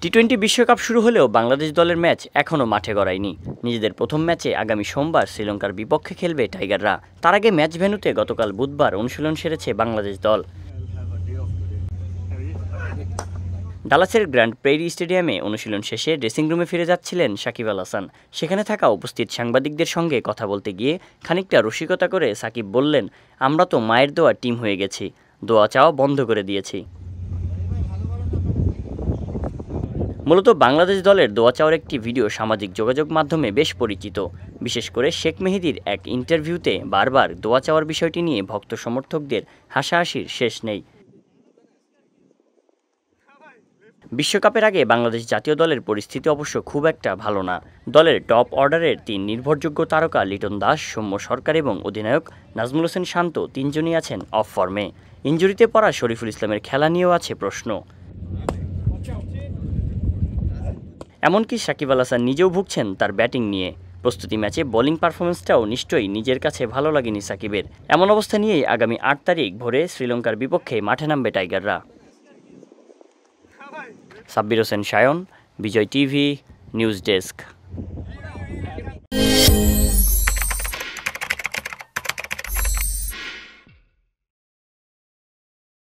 টি-20 বিশ্বকাপ শুরু হলেও বাংলাদেশ দলের ম্যাচ এখনও মাঠে গড়ায়নি। নিজেদের প্রথম ম্যাচে আগামী সোমবার শ্রীলঙ্কার বিপক্ষে খেলবে টাইগাররা। তার আগে ম্যাচ ভেন্যুতে গতকাল বুধবার অনুশীলন সেরেছে বাংলাদেশ দল। ডালাসের গ্র্যান্ড প্রেইরি স্টেডিয়ামে অনুশীলন শেষে ড্রেসিং রুমে ফিরে যাচ্ছিলেন সাকিব আল হাসান। সেখানে থাকা উপস্থিত সাংবাদিকদের সঙ্গে কথা বলতে গিয়ে খানিকটা রসিকতা করে সাকিব বললেন, আমরা তো মায়ের দোয়া টিম হয়ে গেছি, দোয়া চাওয়া বন্ধ করে দিয়েছি। মূলত বাংলাদেশ দলের দোয়া চাওয়ার একটি ভিডিও সামাজিক যোগাযোগ মাধ্যমে বেশ পরিচিত। বিশেষ করে শেখ মেহেদীর এক ইন্টারভিউতে বারবার দোয়া চাওয়ার বিষয়টি নিয়ে ভক্ত সমর্থকদের হাসাহাসির শেষ নেই। বিশ্বকাপের আগে বাংলাদেশ জাতীয় দলের পরিস্থিতি অবশ্য খুব একটা ভালো না। দলের টপ অর্ডারের ৩ নির্ভরযোগ্য তারকা লিটন দাস, সৌম্য সরকার এবং অধিনায়ক নাজমুল হোসেন শান্ত তিনজনই আছেন অফ ফর্মে। ইনজুরিতে পড়া শরীফুল ইসলামের খেলা নিয়েও আছে প্রশ্ন। এমনকি সাকিব আল হাসান নিজেও ভুগছেন তার ব্যাটিং নিয়ে। প্রস্তুতি ম্যাচে বোলিং পারফরমেন্সটাও নিশ্চয়ই নিজের কাছে ভালো লাগেনি সাকিবের। এমন অবস্থা নিয়েই আগামী ৮ তারিখ ভোরে শ্রীলঙ্কার বিপক্ষে মাঠে নামবে টাইগাররা। সাব্বির হোসেন সায়ন, বিজয় টিভি, নিউজ ডেস্ক।